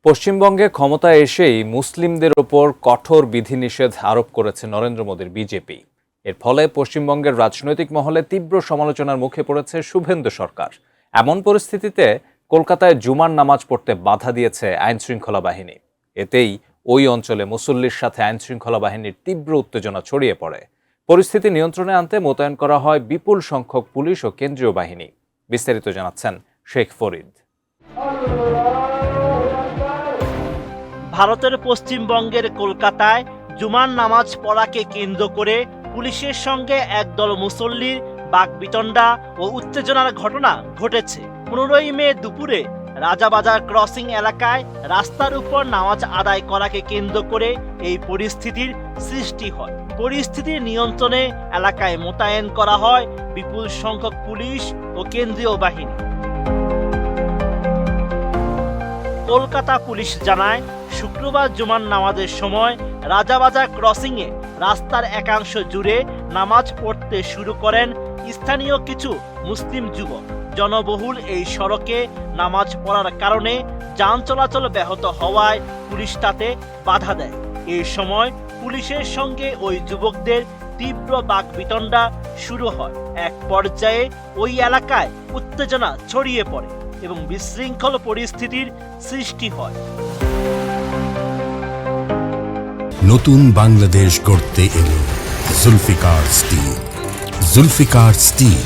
পশ্চিমবঙ্গে ক্ষমতায় এসেই মুসলিমদের ওপর কঠোর বিধিনিষেধ আরোপ করেছে নরেন্দ্র মোদীর বিজেপি। এর ফলে পশ্চিমবঙ্গের রাজনৈতিক মহলে তীব্র সমালোচনার মুখে পড়েছে শুভেন্দু সরকার। এমন পরিস্থিতিতে কলকাতায় জুমার নামাজ পড়তে বাধা দিয়েছে আইনশৃঙ্খলা বাহিনী। এতেই ওই অঞ্চলে মুসল্লির সাথে আইনশৃঙ্খলা বাহিনীর তীব্র উত্তেজনা ছড়িয়ে পড়ে। পরিস্থিতি নিয়ন্ত্রণে আনতে মোতায়েন করা হয় বিপুল সংখ্যক পুলিশ ও কেন্দ্রীয় বাহিনী। বিস্তারিত জানাচ্ছেন শেখ ফরিদ। ভারতের পশ্চিমবঙ্গের কলকাতায় জুমার নামাজ পড়াকে কেন্দ্র করে পুলিশের সঙ্গে একদল মুসল্লির বাকবিতণ্ডা ও উত্তেজনার ঘটনা ঘটেছে। 15 মে দুপুরে রাজাবাজার ক্রসিং এলাকায় রাস্তার উপর নামাজ আদায় করাকে কেন্দ্র করে এই পরিস্থিতির সৃষ্টি হয়। পরিস্থিতির নিয়ন্ত্রণে এলাকায় মোতায়েন করা হয় বিপুল সংখ্যক পুলিশ ও কেন্দ্রীয় বাহিনী। কলকাতা পুলিশ জানায়, শুক্রবার জুমার নামাজের সময় রাজাবাজার ক্রসিংয়ে রাস্তার একাংশ জুড়ে নামাজ পড়তে শুরু করেন স্থানীয় কিছু মুসলিম যুবক। জনবহুল এই সড়কে নামাজ পড়ার কারণে যান চলাচল ব্যাহত হওয়ায় পুলিশ তাতে বাধা দেয়। এই সময় পুলিশের সঙ্গে ওই যুবকদের তীব্র বাকবিতণ্ডা শুরু হয়। এক পর্যায়ে ওই এলাকায় উত্তেজনা ছড়িয়ে পড়ে এবং বিশৃঙ্খল পরিস্থিতির সৃষ্টি হয়। নতুন বাংলাদেশ গড়তে এলো জুলফিকার স্টিল। জুলফিকার স্টিল।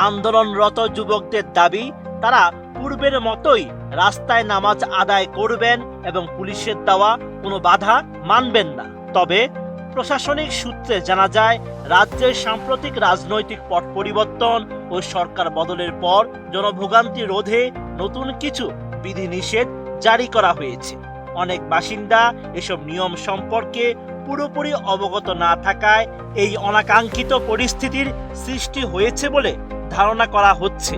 আন্দোলনরত যুবকদের দাবি, তারা পূর্বের মতোই রাস্তায় নামাজ আদায় করবেন এবং পুলিশের দেওয়া কোনো বাধা মানবেন না। তবে প্রশাসনিক সূত্রে জানা যায়, রাজ্যের সাম্প্রতিক রাজনৈতিক পট পরিবর্তন ও সরকার বদলের পর জনভোগান্তি রোধে নতুন কিছু বিধিনিষেধ জারি করা হয়েছে। অনেক বাসিন্দা এসব নিয়ম সম্পর্কে পুরোপুরি অবগত না থাকায় এই অনাকাঙ্ক্ষিত পরিস্থিতির সৃষ্টি হয়েছে বলে ধারণা করা হচ্ছে।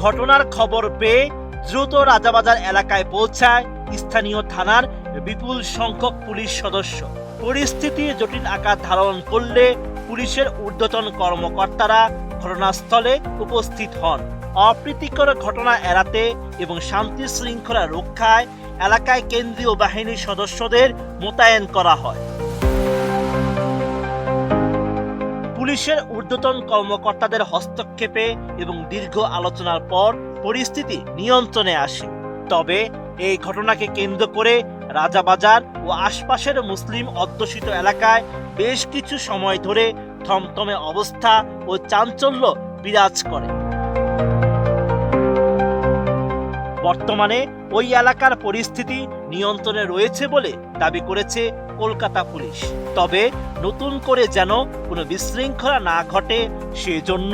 ঘটনার খবর পেয়ে দ্রুত রাজাবাজার এলাকায় পৌঁছায় স্থানীয় থানার বিপুল সংখ্যক পুলিশ সদস্য। পরিস্থিতি জটিল আকার ধারণ করলে পুলিশের ঊর্ধ্বতন কর্মকর্তারা ঘটনাস্থলে উপস্থিত হন। অপ্রীতিকর ঘটনা এড়াতে এবং শান্তি শৃঙ্খলা রক্ষায় এলাকায় কেন্দ্রীয় বাহিনীর সদস্যদের মোতায়েন করা হয়। পুলিশের ঊর্ধ্বতন কর্মকর্তাদের হস্তক্ষেপে এবং দীর্ঘ আলোচনার পর পরিস্থিতি নিয়ন্ত্রণে আসে। তবে এই ঘটনাকে কেন্দ্র করে রাজাবাজার ও আশপাশের মুসলিম অধ্যুষিত এলাকায় বেশ কিছু সময় ধরে থমথমে অবস্থা ও চাঞ্চল্য বিরাজ করে। বর্তমানে ওই এলাকার পরিস্থিতি নিয়ন্ত্রণে রয়েছে বলে দাবি করেছে কলকাতা পুলিশ। তবে নতুন করে যেন কোনো বিশৃঙ্খলা না ঘটে সেজন্য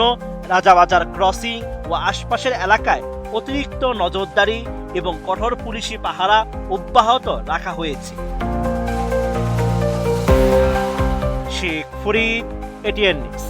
রাজাবাজার ক্রসিং ও আশপাশের এলাকায় অতিরিক্ত নজরদারি এবং কঠোর পুলিশি পাহারা অব্যাহত রাখা হয়েছে। Sheikh Farid, ATN news.